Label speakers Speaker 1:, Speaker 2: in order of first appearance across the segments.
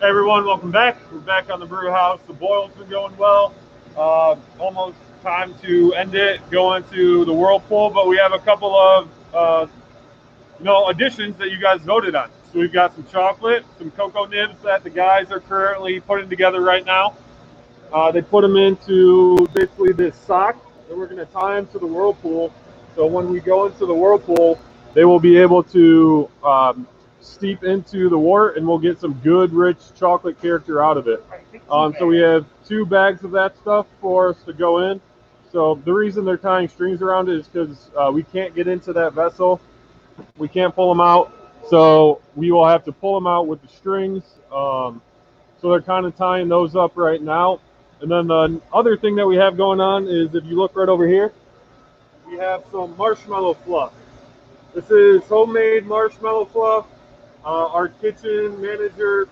Speaker 1: Hey everyone, welcome back. We're back on the brew house. The boil's been going well. Almost time to end it, go into the whirlpool, but we have a couple of additions that you guys voted on. So we've got some chocolate, some cocoa nibs that the guys are currently putting together right now. They put them into basically this sock, and we're going to tie them to the whirlpool. So when we go into the whirlpool, they will be able to steep into the wort, and we'll get some good, rich chocolate character out of it. So we have 2 bags of that stuff for us to go in. So the reason they're tying strings around it is because we can't get into that vessel. We can't pull them out. So we will have to pull them out with the strings. So they're kind of tying those up right now. And then the other thing that we have going on is, if you look right over here, we have some marshmallow fluff. This is homemade marshmallow fluff. Our kitchen manager,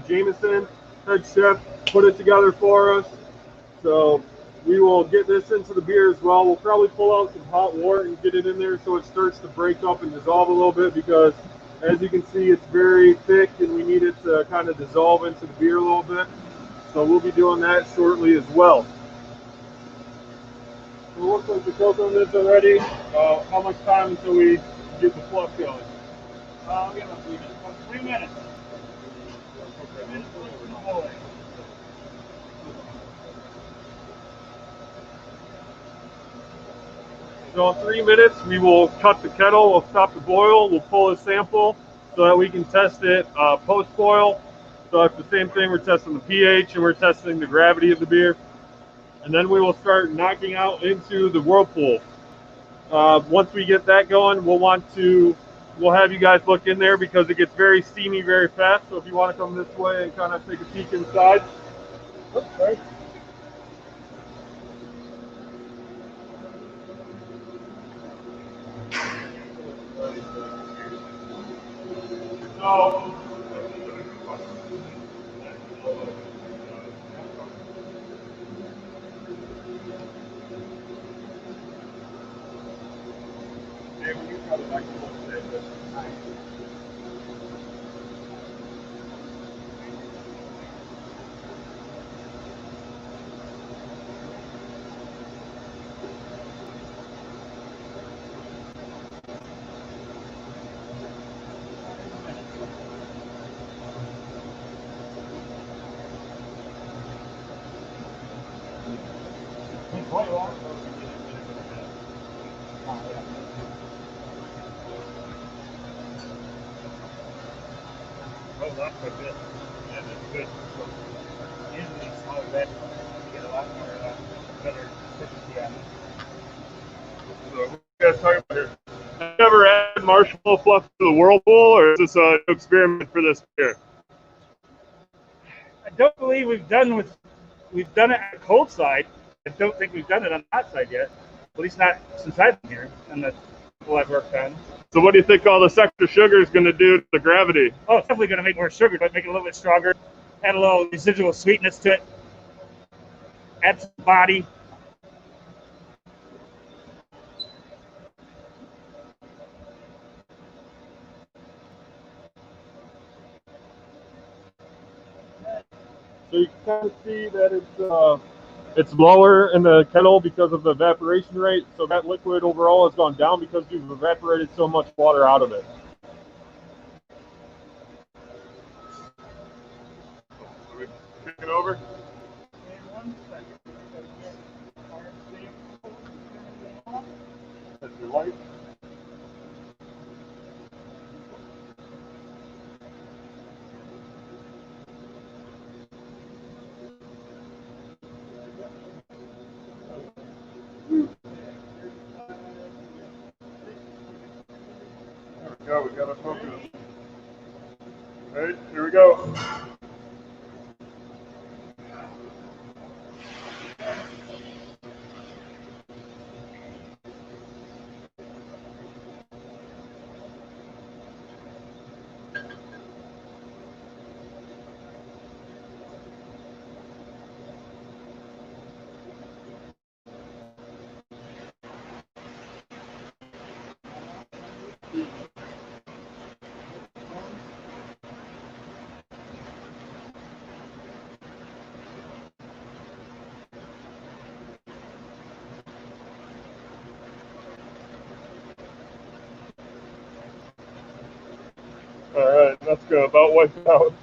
Speaker 1: Jameson, head chef, put it together for us. So we will get this into the beer as well. We'll probably pull out some hot water and get it in there so it starts to break up and dissolve a little bit, because as you can see, it's very thick and we need it to kind of dissolve into the beer a little bit. So we'll be doing that shortly as well. So it looks like the cocoa nibs are ready. How much time until we get the fluff going?
Speaker 2: We have about 3 minutes. 3 minutes for the boy.
Speaker 1: So in 3 minutes, we will cut the kettle, we'll stop the boil, we'll pull a sample so that we can test it post-boil. So it's the same thing, we're testing the pH and we're testing the gravity of the beer. And then we will start knocking out into the whirlpool. Once we get that going, we'll have you guys look in there, because it gets very steamy very fast. So if you want to come this way and kind of take a peek inside. Okay. So,
Speaker 2: Oh, that's quite good. Yeah, that's good. Usually smaller batches, you get a lot more better efficiency out of it.
Speaker 1: So what are you guys talking about here? Have you ever added marshmallow fluff to the whirlpool, or is this a new experiment for this beer?
Speaker 2: I don't believe we've done it on the cold side. I don't think we've done it on the hot side yet. At least not since I've been here and the people I've worked on.
Speaker 1: So what do you think all this extra sugar is going to do to the gravity?
Speaker 2: Oh, it's definitely going to make more sugar, but make it a little bit stronger. Add a little residual sweetness to it. Add some body.
Speaker 1: So you can kind of see that it's lower in the kettle because of the evaporation rate. So that liquid overall has gone down because you've evaporated so much water out of it. Are we taking over? That's your light. There we go, we got our focus. All right, here we go. All right, that's gonna about wipe it out.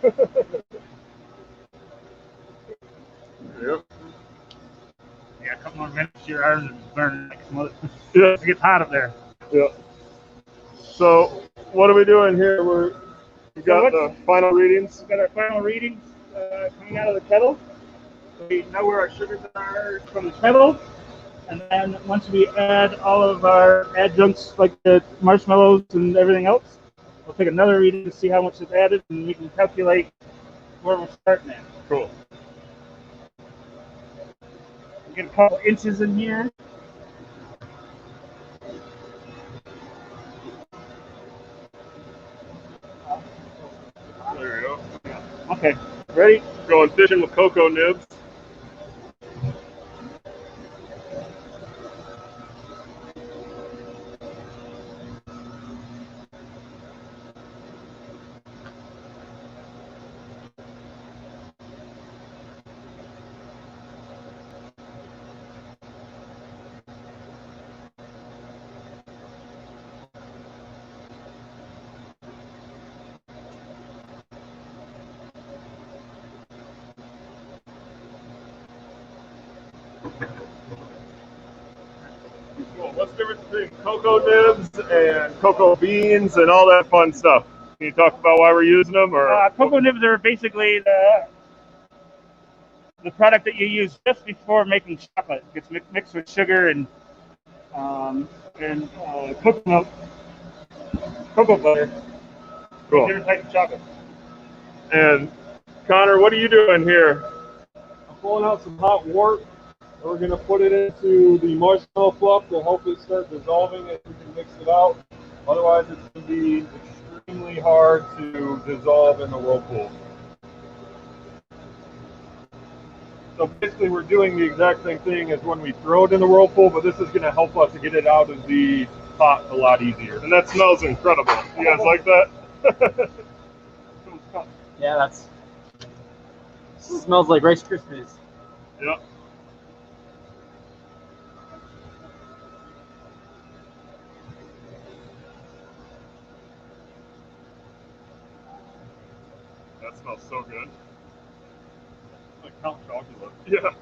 Speaker 1: Yep.
Speaker 2: Yeah, a couple more minutes, your arms are burning like some other.
Speaker 1: Yeah.
Speaker 2: It gets hot up there.
Speaker 1: Yeah. So what are we doing here? We got the final readings.
Speaker 2: We've got our final readings coming out of the kettle. We know where our sugars are from the kettle. And then once we add all of our adjuncts like the marshmallows and everything else, we'll take another reading to see how much is added, and we can calculate where we're starting at.
Speaker 1: Cool.
Speaker 2: Get a couple inches in here.
Speaker 1: There you go.
Speaker 2: Okay, ready?
Speaker 1: Going fishing with cocoa nibs. Cool. What's the difference between cocoa nibs and cocoa beans and all that fun stuff? Can you talk about why we're using them? Or
Speaker 2: Cocoa nibs are basically the product that you use just before making chocolate. It gets mixed with sugar and cocoa milk, cocoa butter,
Speaker 1: cool.
Speaker 2: different types of chocolate.
Speaker 1: And Connor, what are you doing here? I'm pulling out some hot wort. We're going to put it into the marshmallow fluff to help it start dissolving as we can mix it out. Otherwise, it's going to be extremely hard to dissolve in the whirlpool. So basically, we're doing the exact same thing as when we throw it in the whirlpool, but this is going to help us to get it out of the pot a lot easier. And that smells incredible. You guys like that?
Speaker 3: Yeah, smells like Rice Krispies.
Speaker 1: Yep. That smells so good. Like Count Chocula. Yeah.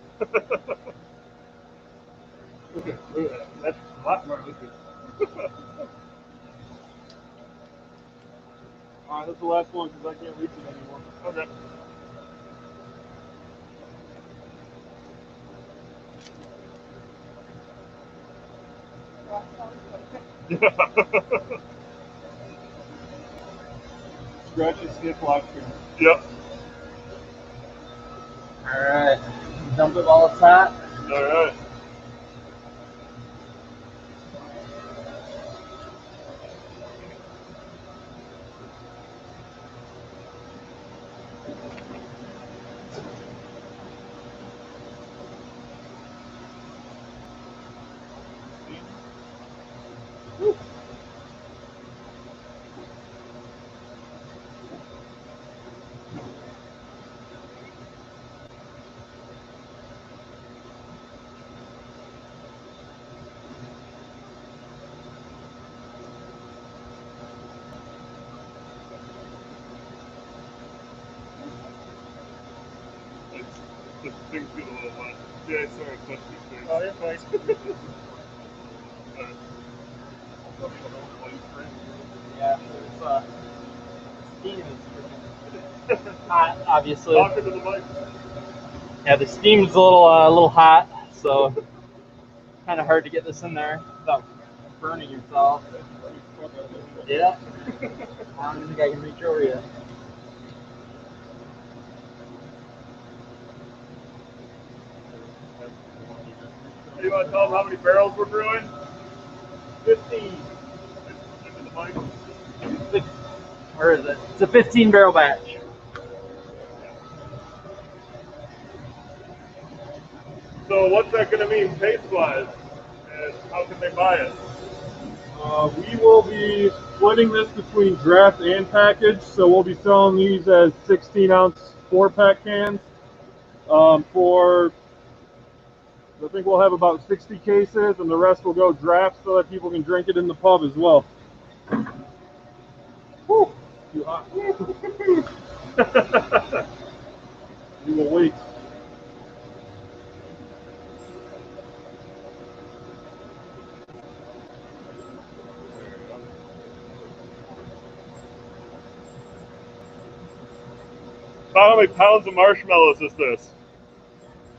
Speaker 2: Look at that. That's a lot more liquid.
Speaker 1: All right, that's the last one because I can't reach it anymore. Okay. Scratch and sniff lobster. Yep.
Speaker 3: Alright. Dump it while it's hot.
Speaker 1: Alright. The things get a little wet. Yeah, sorry, touch your face.
Speaker 2: Oh, you're fine.
Speaker 3: Yeah, it's steam is freaking hot, obviously.
Speaker 1: Talking to the mic.
Speaker 3: Yeah, the steam's a little hot, so kind of hard to get this in there without burning yourself. Yeah. I don't think I can reach over yet.
Speaker 1: You want to tell them how many barrels we're brewing? 15. Into the mic.
Speaker 3: Or is it? It's a 15 barrel batch.
Speaker 1: So what's that going to mean taste-wise? And how can they buy it? We will be splitting this between draft and package. So we'll be selling these as 16-ounce 4-pack cans. I think we'll have about 60 cases, and the rest will go draft so that people can drink it in the pub as well. Whew. too hot. We will wait. About how many pounds of marshmallows is this?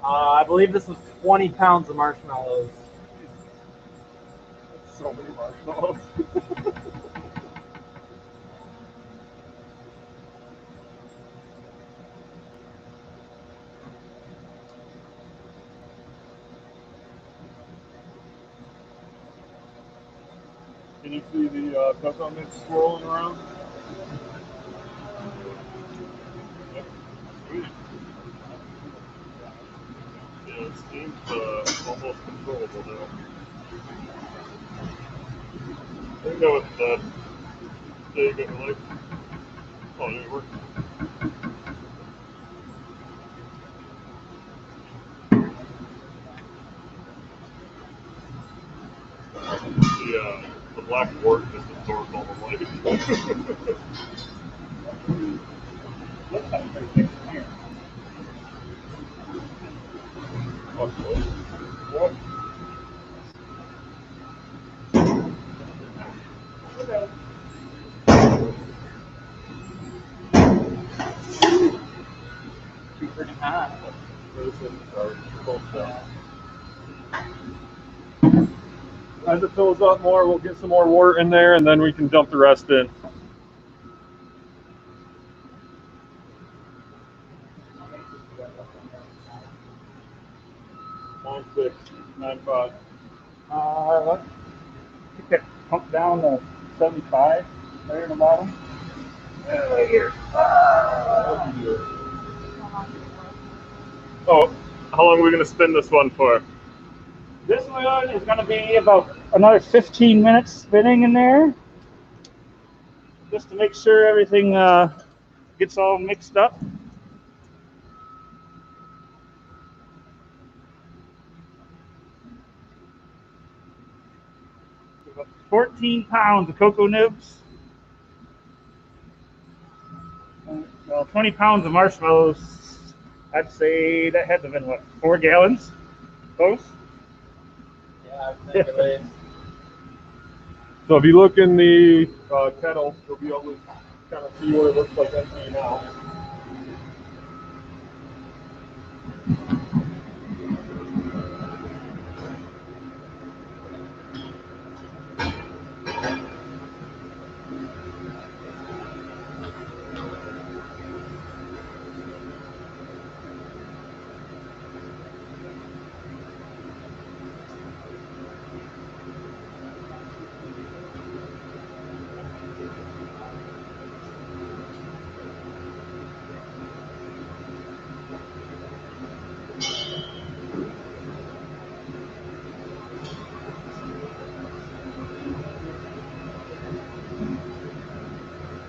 Speaker 3: I believe this was 20 pounds of marshmallows.
Speaker 1: So many marshmallows. Can you see the cocoa nibs swirling around? Yep. Sweet. Yeah, it seems almost controllable now. I think that was the thing that like, oh, it worked. The black wart just absorbed all the light.
Speaker 2: Looks like pretty big in here.
Speaker 1: Okay. What?
Speaker 3: Too freaking hot.
Speaker 1: As it fills up more, we'll get some more wort in there, and then we can dump the rest in. 9695.
Speaker 2: Let's get that pump down to 75 there in the bottom. Right here.
Speaker 1: Oh, how long are we going to spin this one for?
Speaker 2: This one is going to be about another 15 minutes spinning in there, just to make sure everything gets all mixed up. About 14 pounds of cocoa nibs. Well, 20 pounds of marshmallows. I'd say that had to have been, what, 4 gallons? Close?
Speaker 3: Yeah, I think it is.
Speaker 1: So if you look in the kettle, you'll be able to kind of see what it looks like empty now.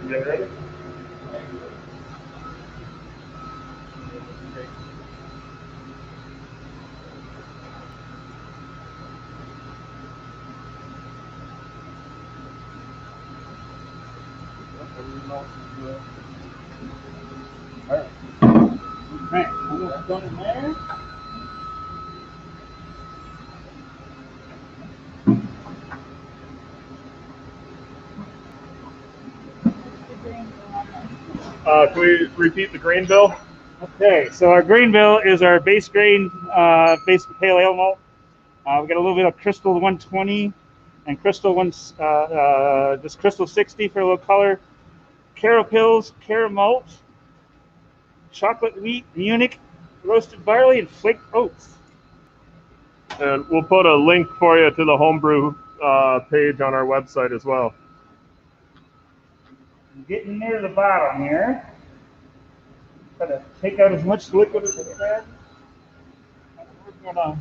Speaker 1: You get ready?
Speaker 2: Alright. Alright, almost done in there.
Speaker 1: Can we repeat the grain bill?
Speaker 2: Okay, so our grain bill is our base grain, base pale ale malt. We got a little bit of Crystal 120 and Crystal just Crystal 60 for a little color. Caro Pills, Caro Malt, chocolate wheat, Munich, roasted barley, and flaked oats.
Speaker 1: And we'll put a link for you to the homebrew page on our website as well.
Speaker 2: Getting near the bottom here. Try to take out as much liquid as I can. And we're gonna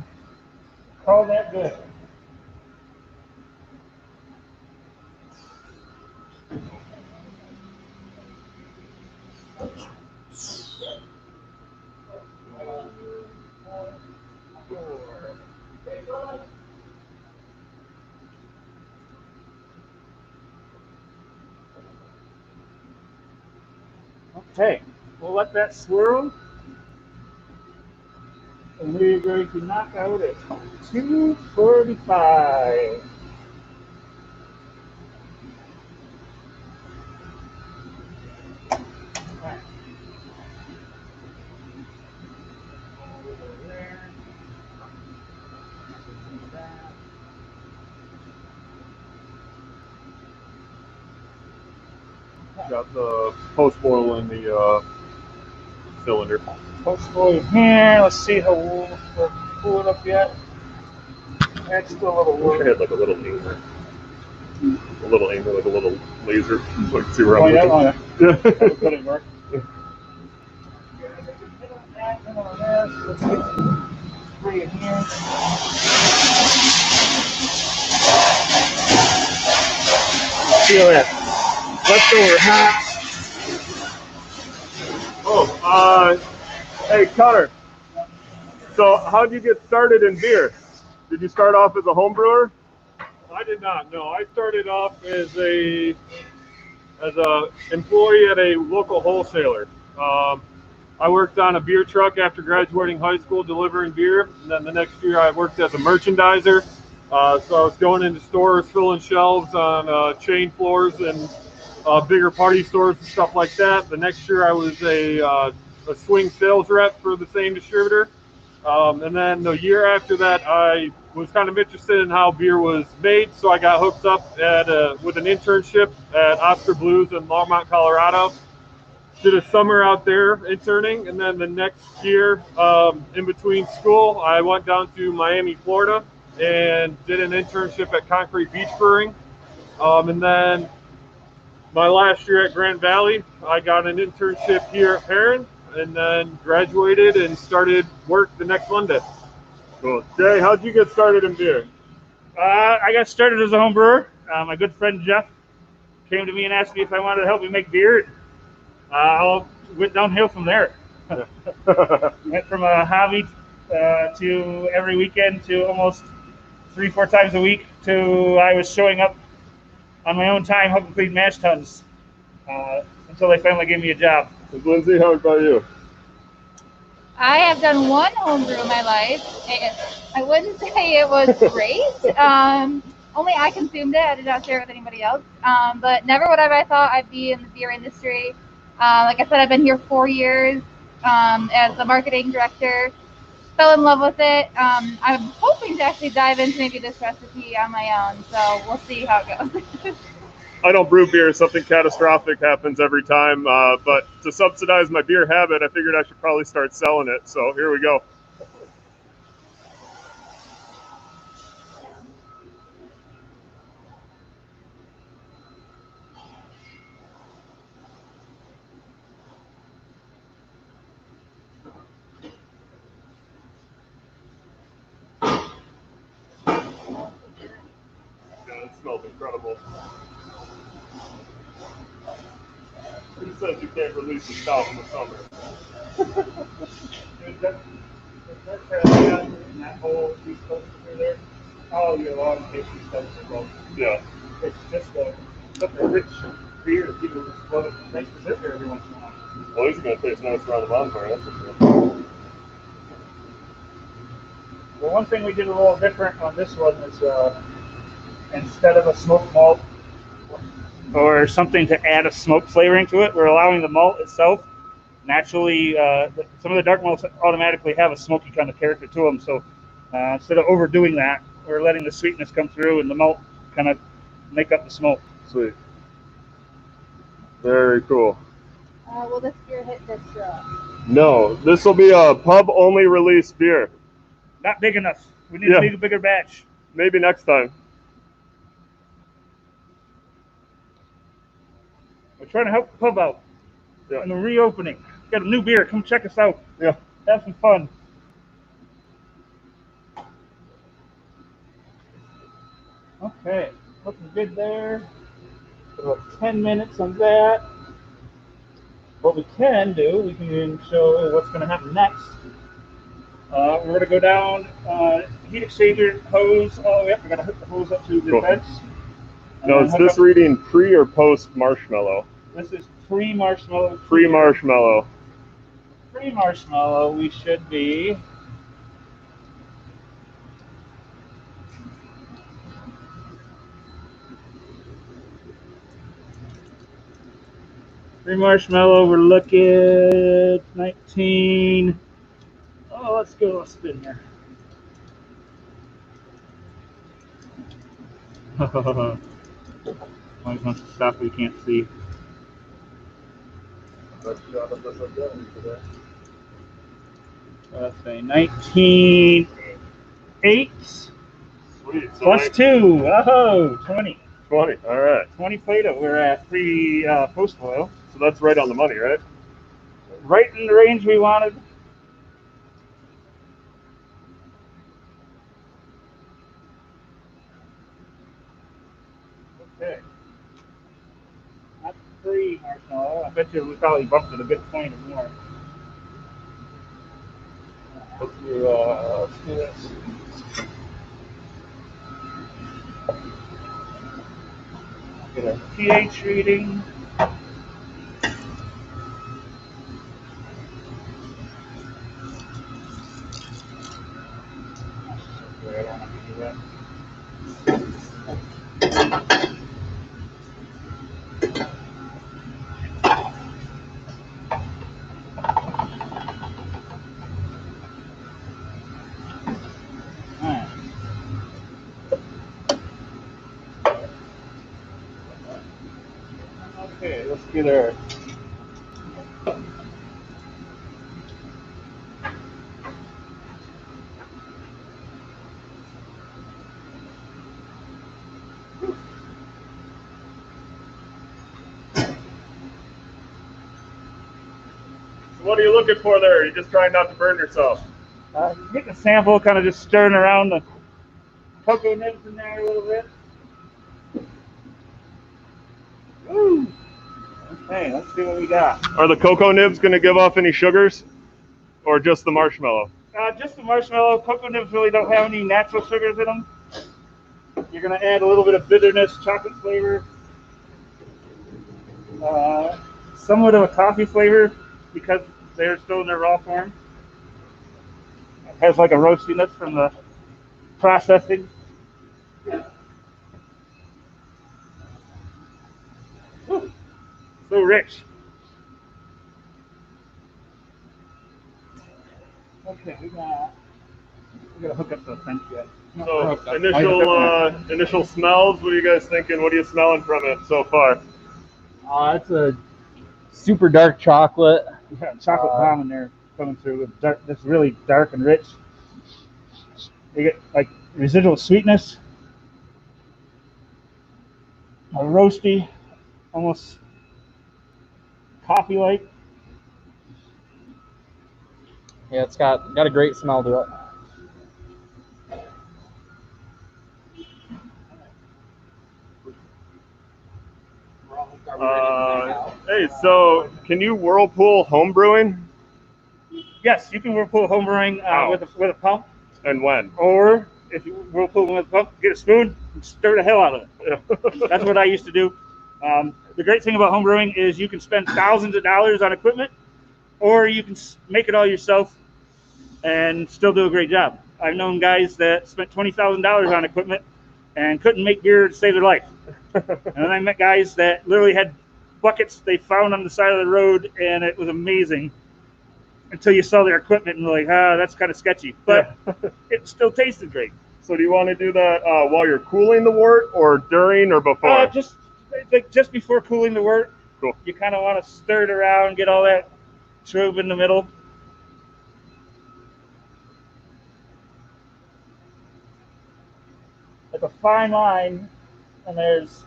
Speaker 2: call that good. Okay, we'll let that swirl. And we're going to knock out at 2:45. Right. Over there.
Speaker 1: Got the post boil in the cylinder.
Speaker 2: Post boil here. Let's see how we'll pull it up yet. That's still a little
Speaker 1: I wish I
Speaker 2: work.
Speaker 1: had like a little aimer. A little aimer, like a little laser. So I can see where
Speaker 2: Oh,
Speaker 1: I'm
Speaker 2: yeah,
Speaker 1: looking.
Speaker 2: oh, yeah.
Speaker 1: Yeah.
Speaker 2: That would put it work. Let's get some spray in here. Feel that leftover hot.
Speaker 1: Oh, hey, Connor. So, how'd you get started in beer? Did you start off as a home brewer? I did not. No, I started off as a employee at a local wholesaler. I worked on a beer truck after graduating high school, delivering beer. And then the next year, I worked as a merchandiser. So I was going into stores, filling shelves on chain floors and bigger party stores and stuff like that. The next year, I was a swing sales rep for the same distributor. And then the year after that, I was kind of interested in how beer was made, so I got hooked up with an internship at Oscar Blues in Longmont, Colorado. Did a summer out there interning, and then the next year, in between school, I went down to Miami, Florida, and did an internship at Concrete Beach Brewing. And then my last year at Grand Valley, I got an internship here at Perrin, and then graduated and started work the next Monday. Cool. Jay, how'd you get started in beer?
Speaker 2: I got started as a home brewer. My good friend Jeff came to me and asked me if I wanted to help me make beer. I went downhill from there. Went from a hobby to every weekend to almost 3-4 times a week to I was showing up on my own time helping clean mash tuns until they finally gave me a job.
Speaker 1: Lindsay, how about you?
Speaker 4: I have done one homebrew in my life. I wouldn't say it was great. Only I consumed it. I did not share it with anybody else. But never would have I thought I'd be in the beer industry. Like I said, I've been here 4 years as the marketing director. Fell in love with it. I'm hoping to actually dive into maybe this recipe on my own. So we'll see how it goes.
Speaker 1: I don't brew beer. Something catastrophic happens every time. But to subsidize my beer habit, I figured I should probably start selling it. So here we go. Yeah, it smells incredible. Who says you can't release the stout in the summer?
Speaker 2: In that whole East Coast over there, all year long, tasty stuff as well.
Speaker 1: Yeah.
Speaker 2: It's just such a rich beer. People just love it. Thanks for sitting there every once in a while.
Speaker 1: Well, these are going to taste nice around the bonfire, that's for sure.
Speaker 2: Well, one thing we did a little different on this one is instead of a smoked malt or something to add a smoke flavoring to it, we're allowing the malt itself naturally. Some of the dark malts automatically have a smoky kind of character to them. So instead of overdoing that, we're letting the sweetness come through and the malt kind of make up the smoke.
Speaker 1: Sweet. Very cool.
Speaker 4: Will this beer hit this straw?
Speaker 1: No, this will be a pub-only release beer.
Speaker 2: Not big enough. We need a bigger batch.
Speaker 1: Maybe next time.
Speaker 2: We're trying to help the pub out.
Speaker 1: Yeah.
Speaker 2: And the reopening. Got a new beer. Come check us out.
Speaker 1: Yeah.
Speaker 2: Have some fun. Okay. Looking good there. About 10 minutes on that. What we can do, we can show what's going to happen next. We're going to go down heat exchanger hose all the way up. We're going to hook the hose up to the vents.
Speaker 1: Now, is this reading pre or post marshmallow?
Speaker 2: This is pre-marshmallow.
Speaker 1: Pre-marshmallow.
Speaker 2: Pre-marshmallow, we should be. Pre-marshmallow, we're looking at 19. Oh, let's go a spin here. Always wants to stop, we can't see. Let's say 19.8
Speaker 1: Sweet. So
Speaker 2: plus 2. Oh, 20.
Speaker 1: 20. All right.
Speaker 2: 20 Play-Doh. We're at post boil.
Speaker 1: So that's right on the money, right?
Speaker 2: Right in the range we wanted. Okay. Not pre-marshmallow. I bet you we probably bumped it a good point or more. Let's do this. Get a pH reading. I don't want to do that. Alright. Okay, let's get our
Speaker 1: What are you looking for there? Are you just trying not to burn yourself?
Speaker 2: getting a sample, kind of just stirring around the cocoa nibs in there a little bit. Woo! Okay, let's see what we got.
Speaker 1: Are the cocoa nibs going to give off any sugars, or just the marshmallow?
Speaker 2: Just the marshmallow. Cocoa nibs really don't have any natural sugars in them. You're going to add a little bit of bitterness, chocolate flavor, somewhat of a coffee flavor because they're still in their raw form. It has like a roastiness from the processing. Whew, so rich. Okay, we gotta hook up the fence yet.
Speaker 1: So initial smells. What are you guys thinking? What are you smelling from it so far?
Speaker 3: It's a super dark chocolate.
Speaker 2: You got chocolate bomb in there coming through with dark, that's really dark and rich. You get like residual sweetness, a roasty, almost coffee-like.
Speaker 3: Yeah, it's got a great smell to it.
Speaker 1: Hey, so can you whirlpool home brewing?
Speaker 2: Yes, you can whirlpool home brewing with a pump,
Speaker 1: And when?
Speaker 2: or if you whirlpool with a pump, get a spoon and stir the hell out of it. That's what I used to do. The great thing about home brewing is you can spend thousands of dollars on equipment, or you can make it all yourself and still do a great job. I've known guys that spent $20,000 on equipment and couldn't make beer to save their life. And then I met guys that literally had buckets they found on the side of the road, and it was amazing until you saw their equipment and like, that's kind of sketchy. But it still tasted great.
Speaker 1: So do you want to do that while you're cooling the wort, or during, or before?
Speaker 2: Just before cooling the wort.
Speaker 1: Cool.
Speaker 2: You kind of want to stir it around, get all that trube in the middle. It's a fine line, and there's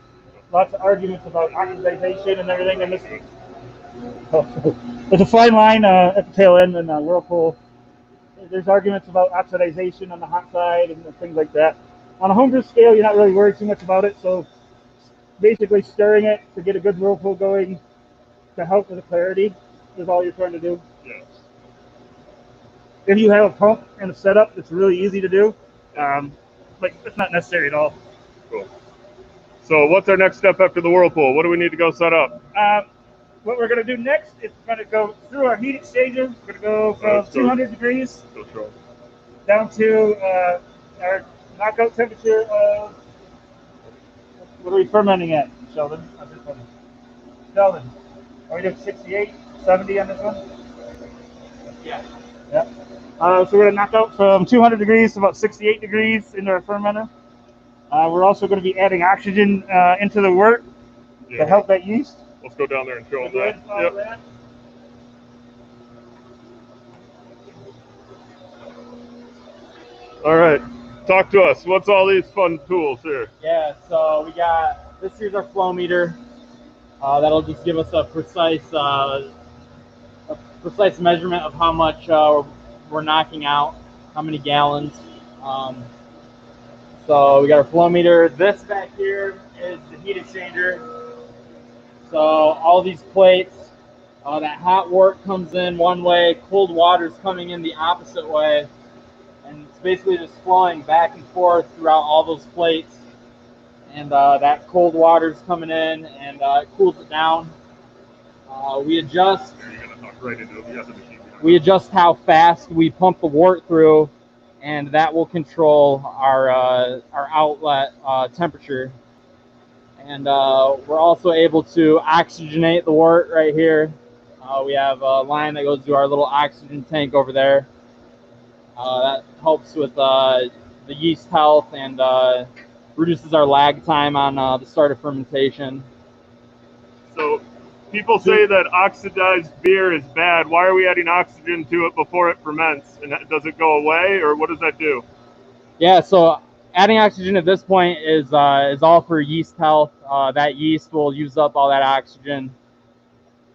Speaker 2: lots of arguments about oxidization and everything. And there's a fine line at the tail end in the whirlpool. There's arguments about oxidization on the hot side and things like that. On a homebrew scale, you're not really worried too much about it. So basically stirring it to get a good whirlpool going to help with the clarity is all you're trying to do.
Speaker 1: Yeah.
Speaker 2: If you have a pump and a setup, it's really easy to do. But it's not necessary at all.
Speaker 1: Cool. So what's our next step after the whirlpool? What do we need to go set up?
Speaker 2: what we're going to do next is we're going to go through our heat exchanger. We're going to go from 200 degrees down to our knockout temperature of, what are we fermenting at, Sheldon? Sheldon, are we doing 68, 70 on this one?
Speaker 3: Yeah.
Speaker 2: Yeah. So we're going to knock out from 200 degrees to about 68 degrees into our fermenter. We're also going to be adding oxygen into the wort to help that yeast.
Speaker 1: Let's go down there and show them that. Yep. All right. Talk to us. What's all these fun tools here?
Speaker 3: Yeah, so we got, this here's our flow meter. That'll just give us a precise measurement of how much we're knocking out, how many gallons. So we got our flow meter. This back here is the heat exchanger. So all these plates, that hot wort comes in one way, cold water's coming in the opposite way, and it's basically just flowing back and forth throughout all those plates. And that cold water's coming in, and it cools it down. We adjust. We adjust how fast we pump the wort through, and that will control our outlet temperature. And we're also able to oxygenate the wort right here. We have a line that goes to our little oxygen tank over there. That helps with the yeast health and reduces our lag time on the start of fermentation.
Speaker 1: So people say that oxidized beer is bad. Why are we adding oxygen to it before it ferments? And does it go away, or what does that do?
Speaker 3: Yeah, so adding oxygen at this point is all for yeast health. That yeast will use up all that oxygen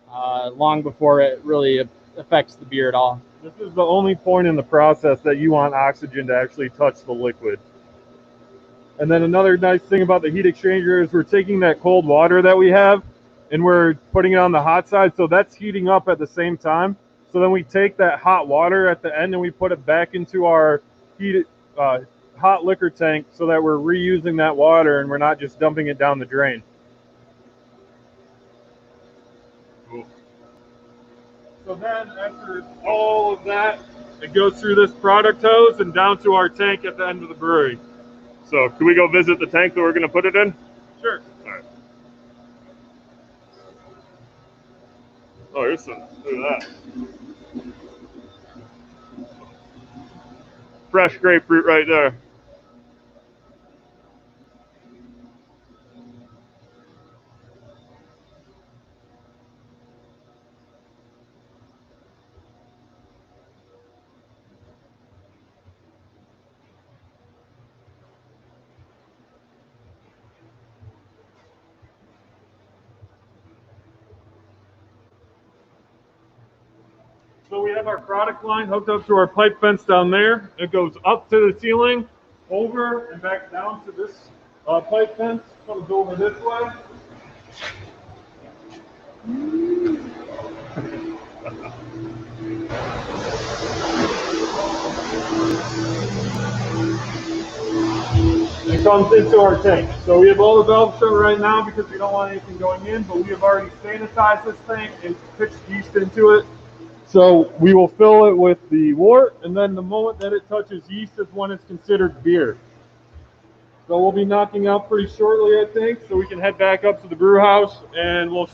Speaker 3: long before it really affects the beer at all.
Speaker 1: This is the only point in the process that you want oxygen to actually touch the liquid. And then another nice thing about the heat exchanger is we're taking that cold water that we have and we're putting it on the hot side, so that's heating up at the same time. So then we take that hot water at the end and we put it back into our hot liquor tank so that we're reusing that water and we're not just dumping it down the drain. Cool. So then after all of that, it goes through this product hose and down to our tank at the end of the brewery. So can we go visit the tank that we're going to put it in? Sure. All right. Oh, here's some. Look at that. Fresh grapefruit right there. So we have our product line hooked up to our pipe fence down there. It goes up to the ceiling, over and back down to this pipe fence. Comes over this way. It comes into our tank. So we have all the valves shut right now because we don't want anything going in, but we have already sanitized this tank and pitched yeast into it. So we will fill it with the wort, and then the moment that it touches yeast is when it's considered beer. So we'll be knocking out pretty shortly, I think, so we can head back up to the brew house and we'll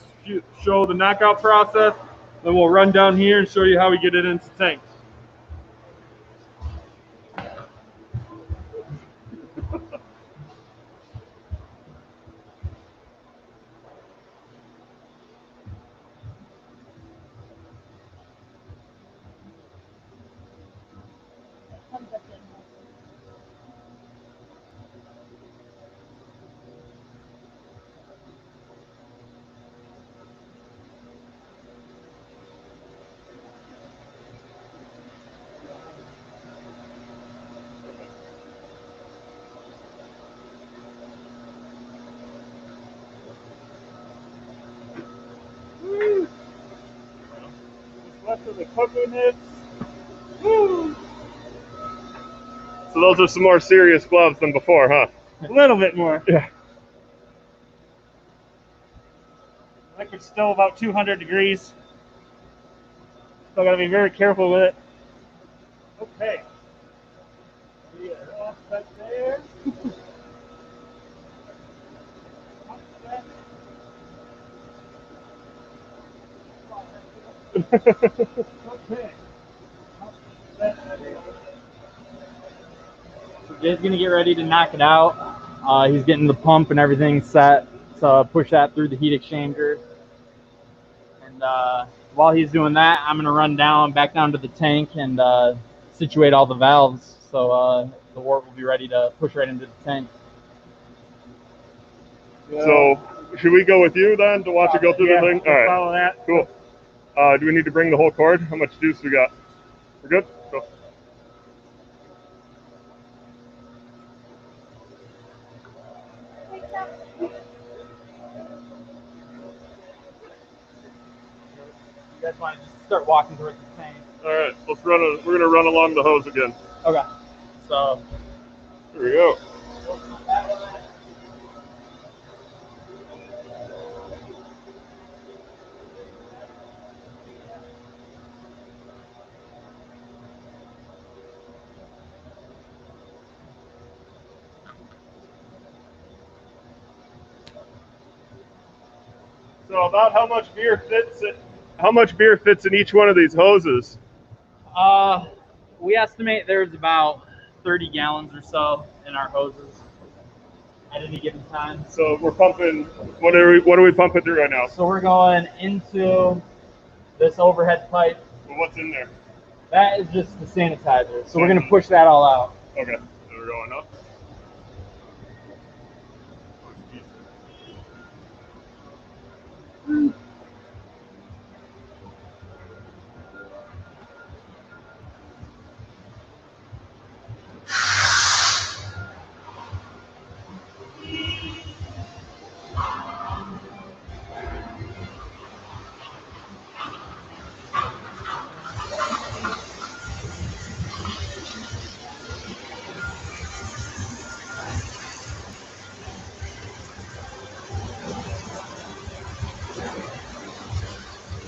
Speaker 1: show the knockout process. Then we'll run down here and show you how we get it into tanks.
Speaker 2: Left of the cocoa nibs. Woo!
Speaker 1: So those are some more serious gloves than before, huh?
Speaker 2: A little bit more.
Speaker 1: Yeah.
Speaker 2: I can It's still about 200 degrees. So I gotta be very careful with it. Okay. We are all set there. Okay.
Speaker 3: So Jay's gonna get ready to knock it out. He's getting the pump and everything set to push that through the heat exchanger. And while he's doing that, I'm gonna run back down to the tank and situate all the valves so the wort will be ready to push right into the tank.
Speaker 1: So, should we go with you then to watch it go through the thing? All right.
Speaker 2: Follow that.
Speaker 1: Cool. Do we need to bring the whole cord? How much juice we got? We're good? Cool.
Speaker 3: You guys want to just start walking towards the tank?
Speaker 1: All right, let's run. We're gonna run along the hose again.
Speaker 3: Okay. So
Speaker 1: Here we go. So about how much beer fits in each one of these hoses?
Speaker 3: we estimate there's about 30 gallons or so in our hoses at any given time.
Speaker 1: So we're pumping. What are we pumping through right now?
Speaker 3: So we're going into this overhead pipe.
Speaker 1: Well, what's in there?
Speaker 3: That is just the sanitizer. So we're going to push that all out.
Speaker 1: Okay. So we're going up.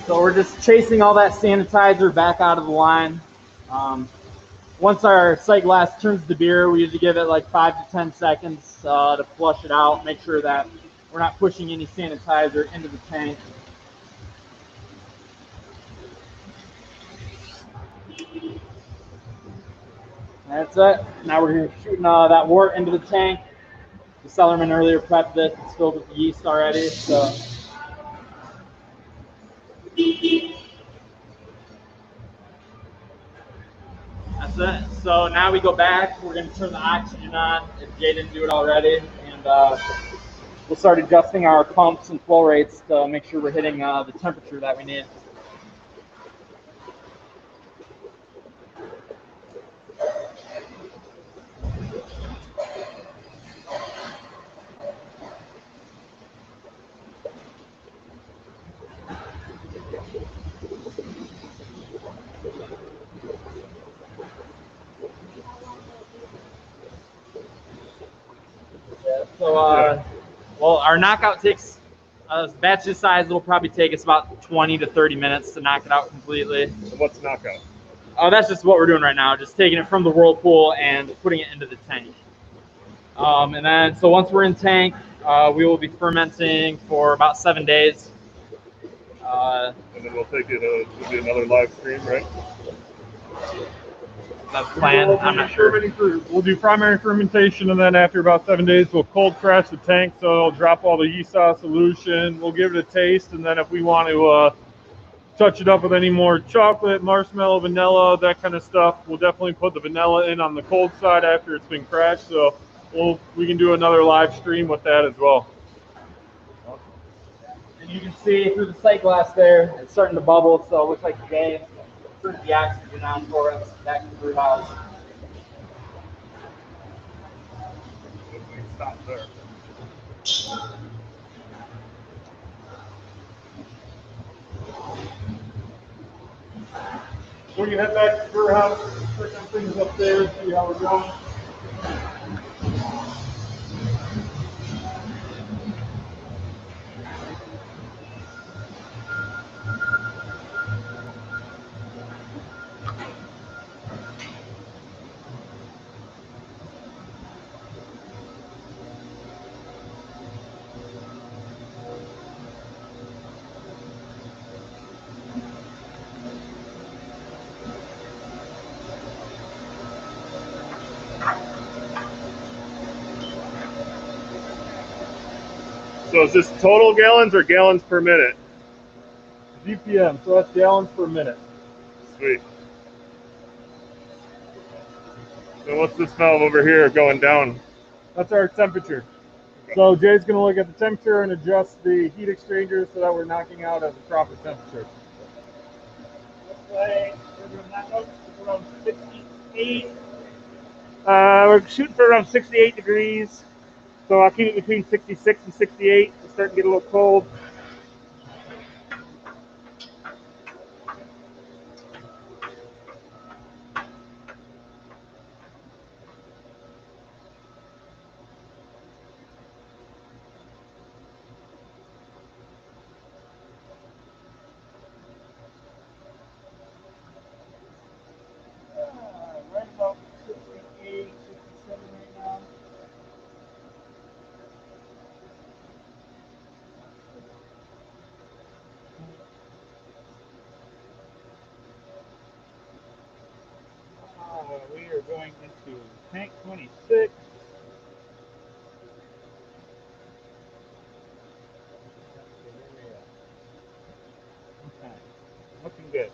Speaker 3: So we're just chasing all that sanitizer back out of the line. Once our sight glass turns the beer, we usually give it like 5 to 10 seconds to flush it out, make sure that we're not pushing any sanitizer into the tank. That's it. Now we're shooting that wort into the tank. The cellarman earlier prepped this. It's filled with yeast already. So that's it. So now we go back. We're going to turn the oxygen on if Jay didn't do it already. And we'll start adjusting our pumps and flow rates to make sure we're hitting the temperature that we need. So, well, our knockout takes, batch this size, it'll probably take us about 20 to 30 minutes to knock it out completely.
Speaker 1: What's knockout?
Speaker 3: Oh, that's just what we're doing right now, just taking it from the whirlpool and putting it into the tank. And then, so once we're in tank, we will be fermenting for about 7 days.
Speaker 1: And then we'll take it to another live stream, right?
Speaker 3: That's planned. I'm not sure.
Speaker 1: We'll do primary fermentation, and then after about 7 days, we'll cold crash the tank, so it'll drop all the yeast out solution. We'll give it a taste, and then if we want to touch it up with any more chocolate, marshmallow, vanilla, that kind of stuff, we'll definitely put the vanilla in on the cold side after it's been crashed. So we can do another live stream with that as well.
Speaker 3: And you can see through the sight glass there, it's starting to bubble, so it looks like Jay turned the oxygen on for us back in the brew house.
Speaker 1: Stop there. We're going to head back to the brew house, check on things up there, see how we're going. So is this total gallons or gallons per minute? GPM, so that's gallons per minute. Sweet. So what's this valve over here going down? That's our temperature. So Jay's going to look at the temperature and adjust the heat exchanger so that we're knocking out at the proper temperature.
Speaker 2: We're around 68. We're shooting for around 68 degrees. So I'll keep it between 66 and 68. It's starting to get a little cold. Right about 68, 67 right now. We are going into tank 26. Okay, looking good.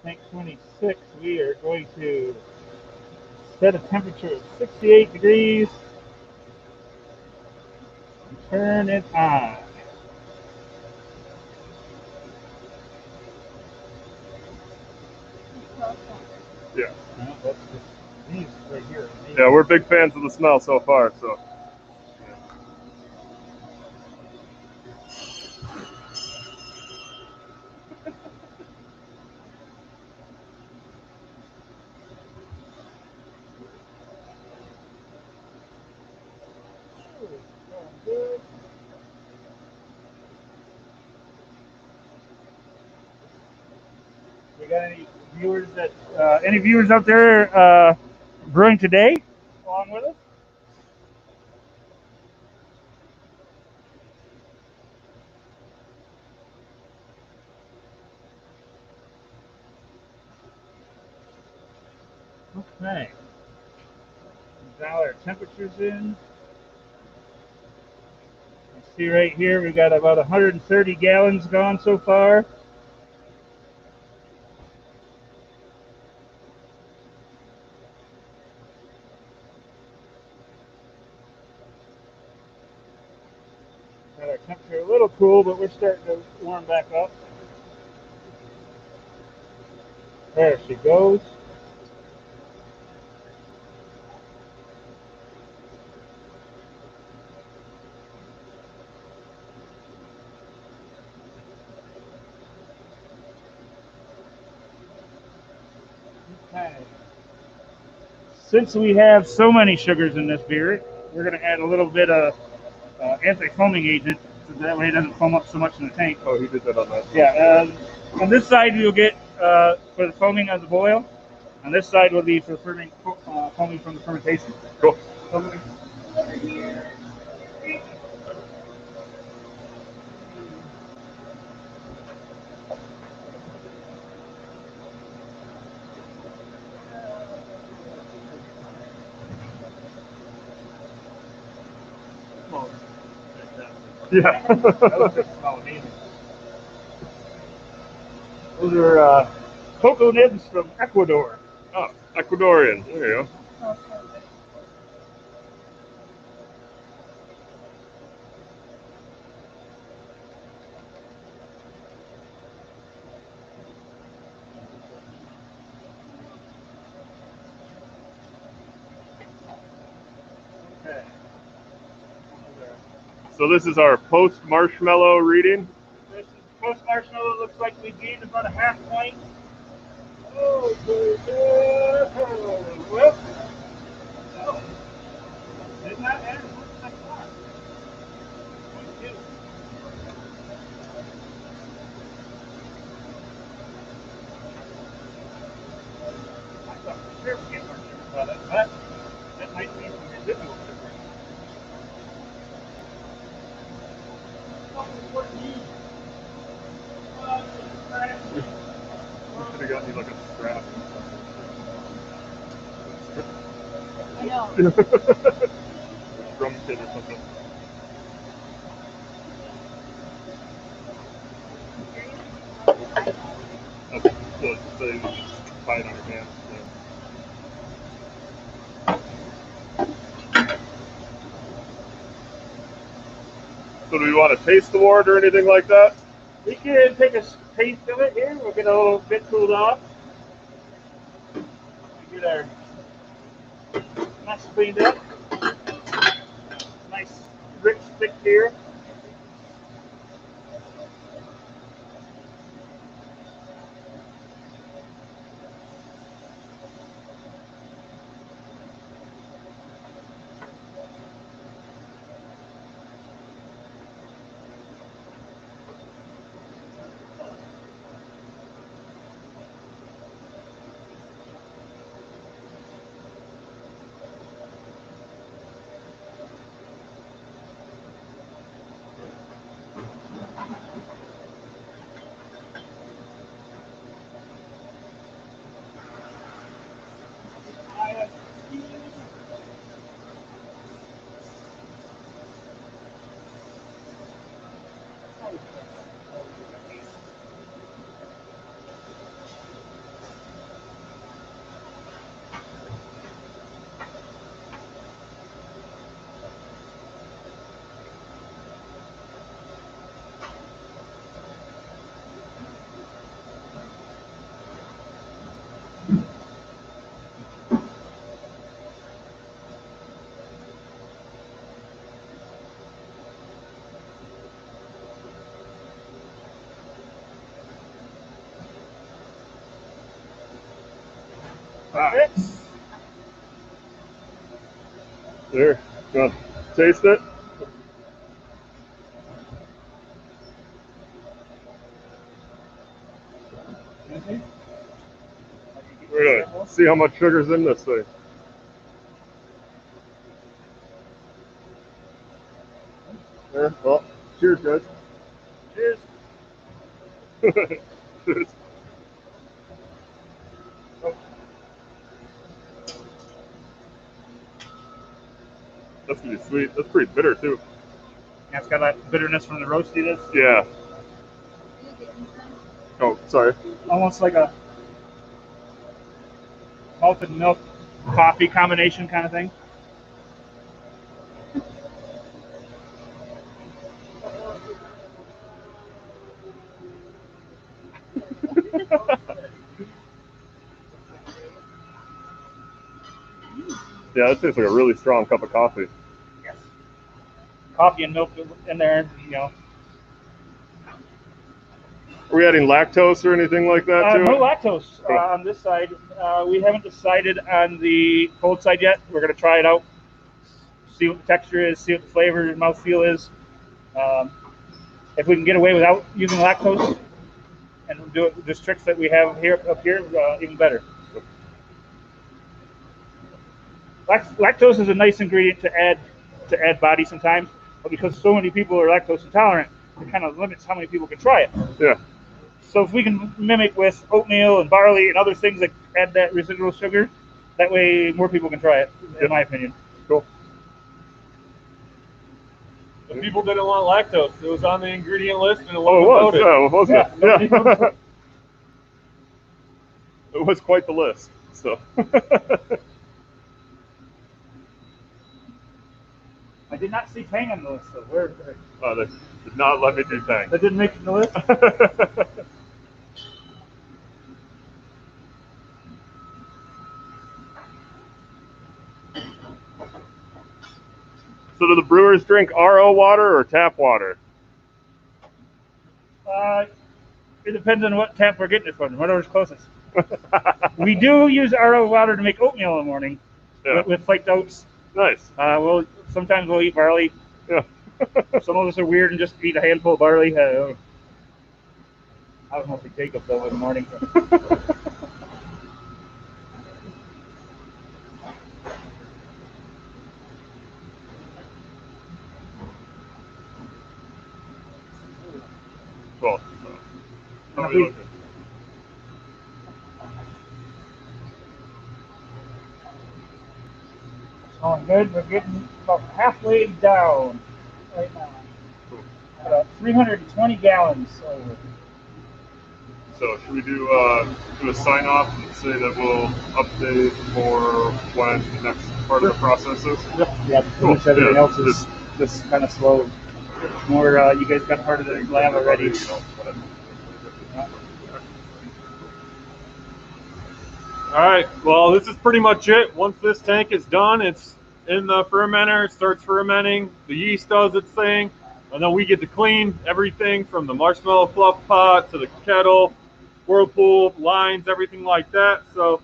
Speaker 2: Tank 26, we are going to set a temperature of 68 degrees. Turn it on.
Speaker 1: Yeah.
Speaker 2: No, that's just these right here.
Speaker 1: Yeah, we're big fans of the smell so far, so.
Speaker 2: Good. We got any viewers out there brewing today along with us? Okay. Now our temperatures in. You see right here, we've got about 130 gallons gone so far. Got our temperature a little cool, but we're starting to warm back up. There she goes. Okay. Since we have so many sugars in this beer, we're going to add a little bit of anti-foaming agent, so that way it doesn't foam up so much in the tank.
Speaker 1: Oh, he did that on that.
Speaker 2: Yeah. On this side, you'll get for the foaming of the boil. On this side will be for foaming from the fermentation.
Speaker 1: Cool. Yeah.
Speaker 2: Those are cocoa nibs from Ecuador.
Speaker 1: Oh, Ecuadorian. There you go.
Speaker 2: Okay.
Speaker 1: So this is our post marshmallow reading.
Speaker 2: This is post marshmallow. Looks like we gained about a half point. Oh, good. Whoops. Oh. Did not add as much as I thought. 0.2. I thought for sure we'd get more sugar out of it, but that might be some residual sugar.
Speaker 1: Should have gotten you like a strap.
Speaker 4: I know.
Speaker 1: From kid or something. Okay, so you just try it on your hand. So do you want to taste the wort or anything like that?
Speaker 2: We can take a taste of it here. We'll get a little bit cooled off. Get our mess cleaned up. Nice rich thick beer.
Speaker 1: Ah. There. You want to taste it? We're gonna see how much sugar's in this thing. There. Well, cheers, guys.
Speaker 2: Cheers.
Speaker 1: Cheers. That's gonna be sweet. That's pretty bitter too.
Speaker 2: Yeah, it's got that bitterness from the roastiness.
Speaker 1: Yeah. Oh, sorry.
Speaker 2: Almost like a malted milk coffee combination kind of thing.
Speaker 1: Yeah, that tastes like a really strong cup of coffee.
Speaker 2: Yes. Coffee and milk in there, you know.
Speaker 1: Are we adding lactose or anything like that to
Speaker 2: No
Speaker 1: it?
Speaker 2: lactose on this side. We haven't decided on the cold side yet. We're going to try it out, see what the texture is, see what the flavor and mouthfeel is. If we can get away without using lactose and do it, just tricks that we have here up here, even better. Lactose is a nice ingredient to add body sometimes, but because so many people are lactose intolerant, it kind of limits how many people can try it.
Speaker 1: Yeah.
Speaker 2: So if we can mimic with oatmeal and barley and other things that add that residual sugar, that way more people can try it, in my opinion.
Speaker 1: Cool.
Speaker 5: The people didn't want lactose. It was on the ingredient list and it
Speaker 1: Oh,
Speaker 5: wasn't
Speaker 1: it was.
Speaker 5: voted.
Speaker 1: Yeah, wasn't
Speaker 2: Yeah,
Speaker 1: it? Yeah. It was quite the list. So.
Speaker 2: I did not see Tang on the list, though. Where?
Speaker 1: They did not let me do tang.
Speaker 2: That didn't make it on the list?
Speaker 1: So do the brewers drink RO water or tap water?
Speaker 2: It depends on what tap we're getting it from, whatever's closest. We do use RO water to make oatmeal in the morning with flaked oats.
Speaker 1: Nice.
Speaker 2: Sometimes we'll eat barley.
Speaker 1: Yeah.
Speaker 2: Some of us are weird and just eat a handful of barley. I don't know if we take up though in the morning.
Speaker 1: Well,
Speaker 2: And if we- Oh, good. We're getting about halfway down right now. 320 gallons over.
Speaker 1: So should we do a sign off and say that we'll update for when the next part of the process is?
Speaker 2: Yeah,
Speaker 1: Cool.
Speaker 2: pretty much everything
Speaker 1: Yeah,
Speaker 2: else is just kind of slow. More, you guys got part of the lab already.
Speaker 1: All right. Well, this is pretty much it. Once this tank is done, it's in the fermenter. It starts fermenting. The yeast does its thing, and then we get to clean everything from the marshmallow fluff pot to the kettle, whirlpool, lines, everything like that. So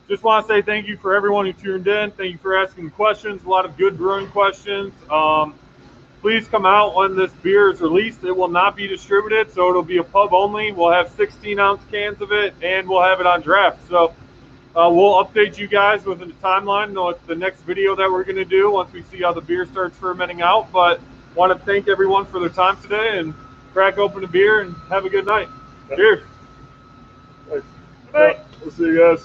Speaker 1: just want to say thank you for everyone who tuned in. Thank you for asking questions. A lot of good brewing questions. Please come out when this beer is released. It will not be distributed, so it'll be a pub only. We'll have 16-ounce cans of it, and we'll have it on draft. So we'll update you guys with a timeline on the next video that we're going to do once we see how the beer starts fermenting out. But want to thank everyone for their time today, and crack open a beer and have a good night. Cheers.
Speaker 2: Bye.
Speaker 1: We'll see you guys.